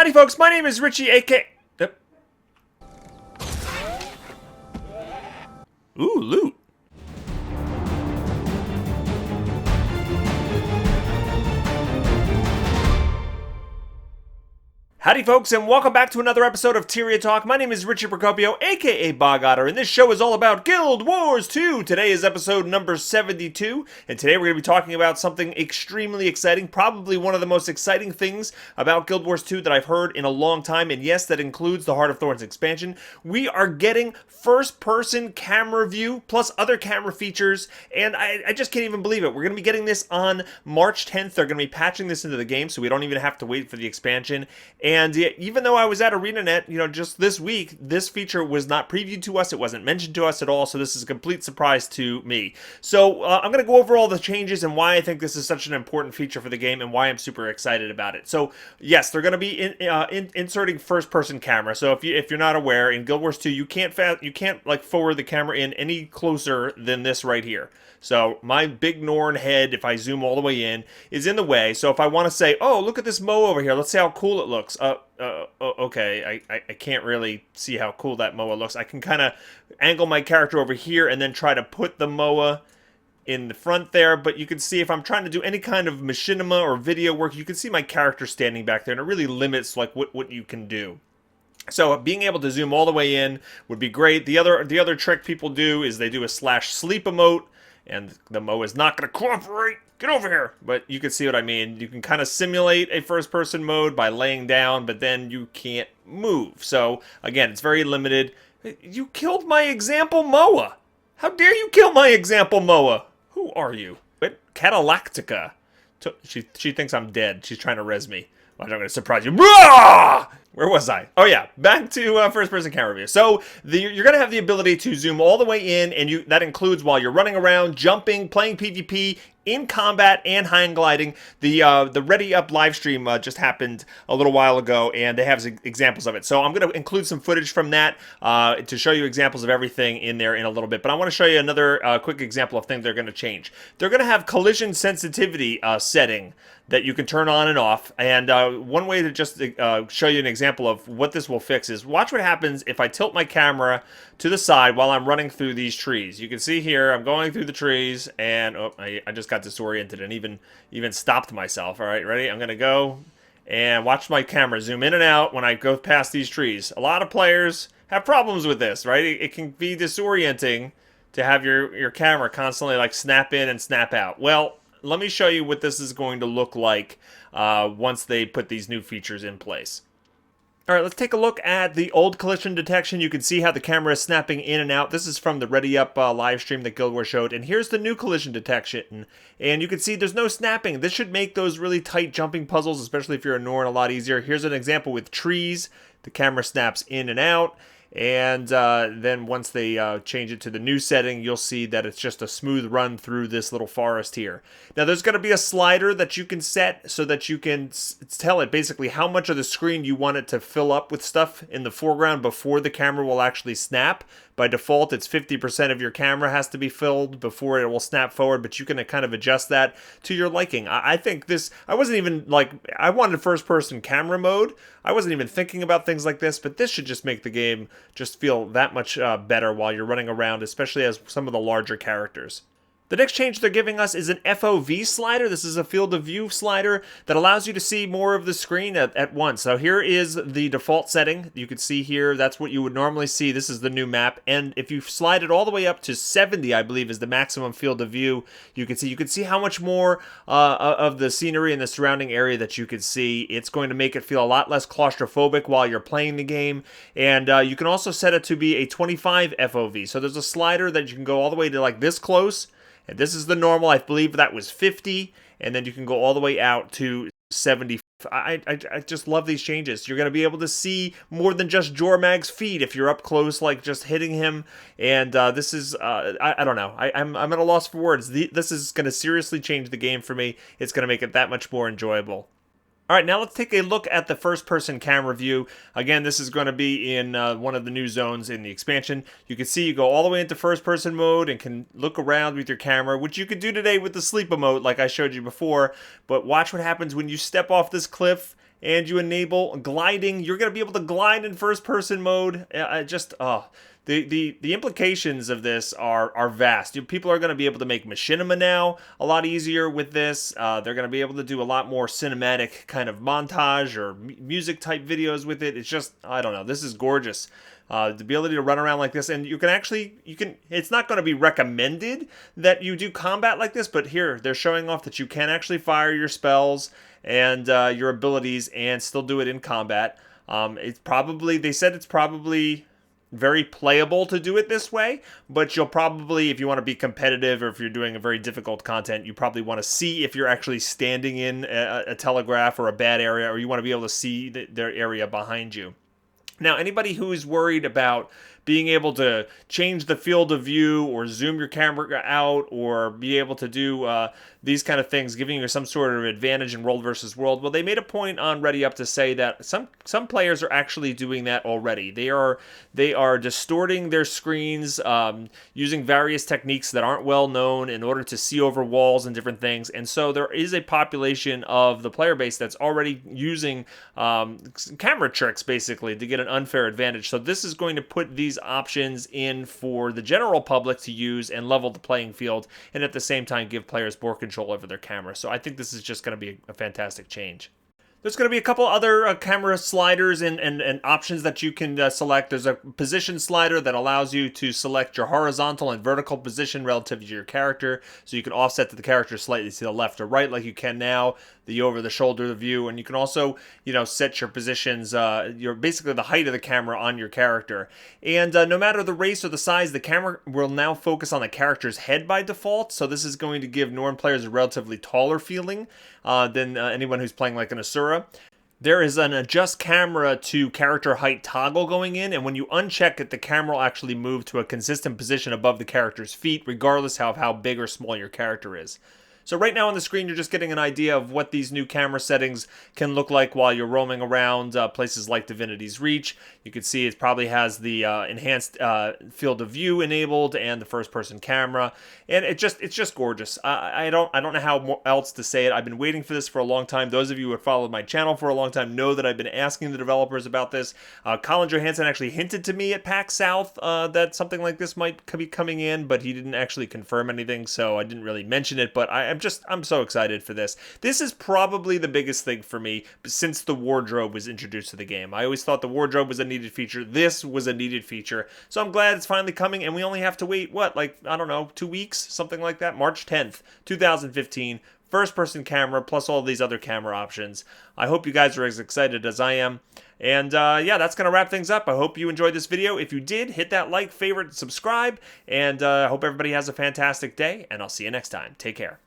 Howdy folks, my name is Richie, aka... Ooh, loot. Howdy folks, and welcome back to another episode of Tyria Talk. My name is Richie Procopio, aka Otter, and this show is all about Guild Wars 2. Today is episode number 72, and today we're going to be talking about something extremely exciting, probably one of the most exciting things about Guild Wars 2 that I've heard in a long time, and yes, that includes the Heart of Thorns expansion. We are getting first-person camera view, plus other camera features, and I just can't even believe it. We're going to be getting this on March 10th. They're going to be patching this into the game, so we don't even have to wait for the expansion. And even though I was at ArenaNet, just this week, this feature was not previewed to us. It wasn't mentioned to us at all, so this is a complete surprise to me. So I'm going to go over all the changes and why I think this is such an important feature for the game and why I'm super excited about it. So yes, they're going to be inserting first-person camera. So if you're not aware, in Guild Wars 2, you can't like forward the camera in any closer than this right here. So my big Norn head, if I zoom all the way in, is in the way. So if I want to say, oh, look at this Moa over here. Let's see how cool it looks. Okay, I can't really see how cool that Moa looks. I can kind of angle my character over here and then try to put the Moa in the front there. But you can see if I'm trying to do any kind of machinima or video work, you can see my character standing back there. And it really limits like what you can do. So being able to zoom all the way in would be great. The other trick people do is they do a /sleep emote. And the Moa is not going to cooperate. Get over here. But you can see what I mean. You can kind of simulate a first-person mode by laying down, but then you can't move. So, again, it's very limited. You killed my example Moa. How dare you kill my example Moa? Who are you? Catalactica. She thinks I'm dead. She's trying to res me. I'm going to surprise you. Where was I? Oh yeah, back to first-person camera view. So you're going to have the ability to zoom all the way in, and that includes while you're running around, jumping, playing PvP, in combat, and hang gliding. The Ready Up live stream just happened a little while ago, and they have examples of it. So I'm going to include some footage from that to show you examples of everything in there in a little bit. But I want to show you another quick example of things they're going to change. They're going to have collision sensitivity setting that you can turn on and off. And one way to just show you an example of what this will fix is watch what happens if I tilt my camera to the side while I'm running through these trees. You can see here I'm going through the trees, and I just got disoriented and even stopped myself. All right, ready? I'm going to go and watch my camera zoom in and out when I go past these trees. A lot of players have problems with this, right? It can be disorienting to have your camera constantly like snap in and snap out. Well, let me show you what this is going to look like once they put these new features in place. All right, let's take a look at the old collision detection. You can see how the camera is snapping in and out. This is from the Ready Up live stream that Guild Wars showed. And here's the new collision detection. And you can see there's no snapping. This should make those really tight jumping puzzles, especially if you're a Norn, a lot easier. Here's an example with trees. The camera snaps in and out. And then once they change it to the new setting, you'll see that it's just a smooth run through this little forest here. Now, there's going to be a slider that you can set so that you can tell it basically how much of the screen you want it to fill up with stuff in the foreground before the camera will actually snap. By default, it's 50% of your camera has to be filled before it will snap forward, but you can kind of adjust that to your liking. I think this, I wasn't even like, I wanted first-person camera mode. I wasn't even thinking about things like this, but this should just make the game just feel that much better while you're running around, especially as some of the larger characters. The next change they're giving us is an FOV slider. This is a field of view slider that allows you to see more of the screen at once. So here is the default setting. You can see here, that's what you would normally see. This is the new map. And if you slide it all the way up to 70, I believe is the maximum field of view, you can see how much more of the scenery and the surrounding area that you can see. It's going to make it feel a lot less claustrophobic while you're playing the game. And you can also set it to be a 25 FOV. So there's a slider that you can go all the way to like this close. And this is the normal. I believe that was 50. And then you can go all the way out to 70. I just love these changes. You're going to be able to see more than just Jormag's feet if you're up close, like just hitting him. And this is, I don't know. I'm at a loss for words. This is going to seriously change the game for me. It's going to make it that much more enjoyable. All right, now let's take a look at the first-person camera view. Again, this is going to be in one of the new zones in the expansion. You can see you go all the way into first-person mode and can look around with your camera, which you could do today with the sleep mode like I showed you before. But watch what happens when you step off this cliff and you enable gliding, you're going to be able to glide in first-person mode. The implications of this are vast. People are going to be able to make machinima now a lot easier with this. They're going to be able to do a lot more cinematic kind of montage or music type videos with it. It's just, I don't know, this is gorgeous. The ability to run around like this, and it's not going to be recommended that you do combat like this, but here they're showing off that you can actually fire your spells and your abilities and still do it in combat. They said it's probably very playable to do it this way, but you'll probably, if you want to be competitive or if you're doing a very difficult content, you probably want to see if you're actually standing in a telegraph or a bad area, or you want to be able to see their area behind you. Now, anybody who is worried about being able to change the field of view or zoom your camera out or be able to do these kind of things, giving you some sort of advantage in world versus world, well, they made a point on ReadyUp to say that some players are actually doing that already. They are distorting their screens using various techniques that aren't well known in order to see over walls and different things. And so there is a population of the player base that's already using camera tricks basically to get an unfair advantage. So this is going to put these options in for the general public to use and level the playing field, and at the same time give players more control over their camera. So I think this is just going to be a fantastic change. There's going to be a couple other camera sliders and options that you can select. There's a position slider that allows you to select your horizontal and vertical position relative to your character, so you can offset the character slightly to the left or right like you can now, the over-the-shoulder view, and you can also, set your positions, basically the height of the camera on your character. And no matter the race or the size, the camera will now focus on the character's head by default, so this is going to give Norn players a relatively taller feeling than anyone who's playing like an Asura. There is an adjust camera to character height toggle going in, and when you uncheck it, the camera will actually move to a consistent position above the character's feet, regardless of how big or small your character is. So right now on the screen, you're just getting an idea of what these new camera settings can look like while you're roaming around places like Divinity's Reach. You can see it probably has the enhanced field of view enabled and the first-person camera, and it's just gorgeous. I don't know how else to say it. I've been waiting for this for a long time. Those of you who have followed my channel for a long time know that I've been asking the developers about this. Colin Johansson actually hinted to me at PAX South that something like this might be coming in, but he didn't actually confirm anything, so I didn't really mention it. But I'm so excited for this. This is probably the biggest thing for me since the wardrobe was introduced to the game. I always thought the wardrobe was a needed feature. This was a needed feature. So I'm glad it's finally coming, and we only have to wait, I don't know, 2 weeks? Something like that? March 10th, 2015. First-person camera, plus all these other camera options. I hope you guys are as excited as I am. And yeah, that's going to wrap things up. I hope you enjoyed this video. If you did, hit that like, favorite, subscribe. And I hope everybody has a fantastic day. And I'll see you next time. Take care.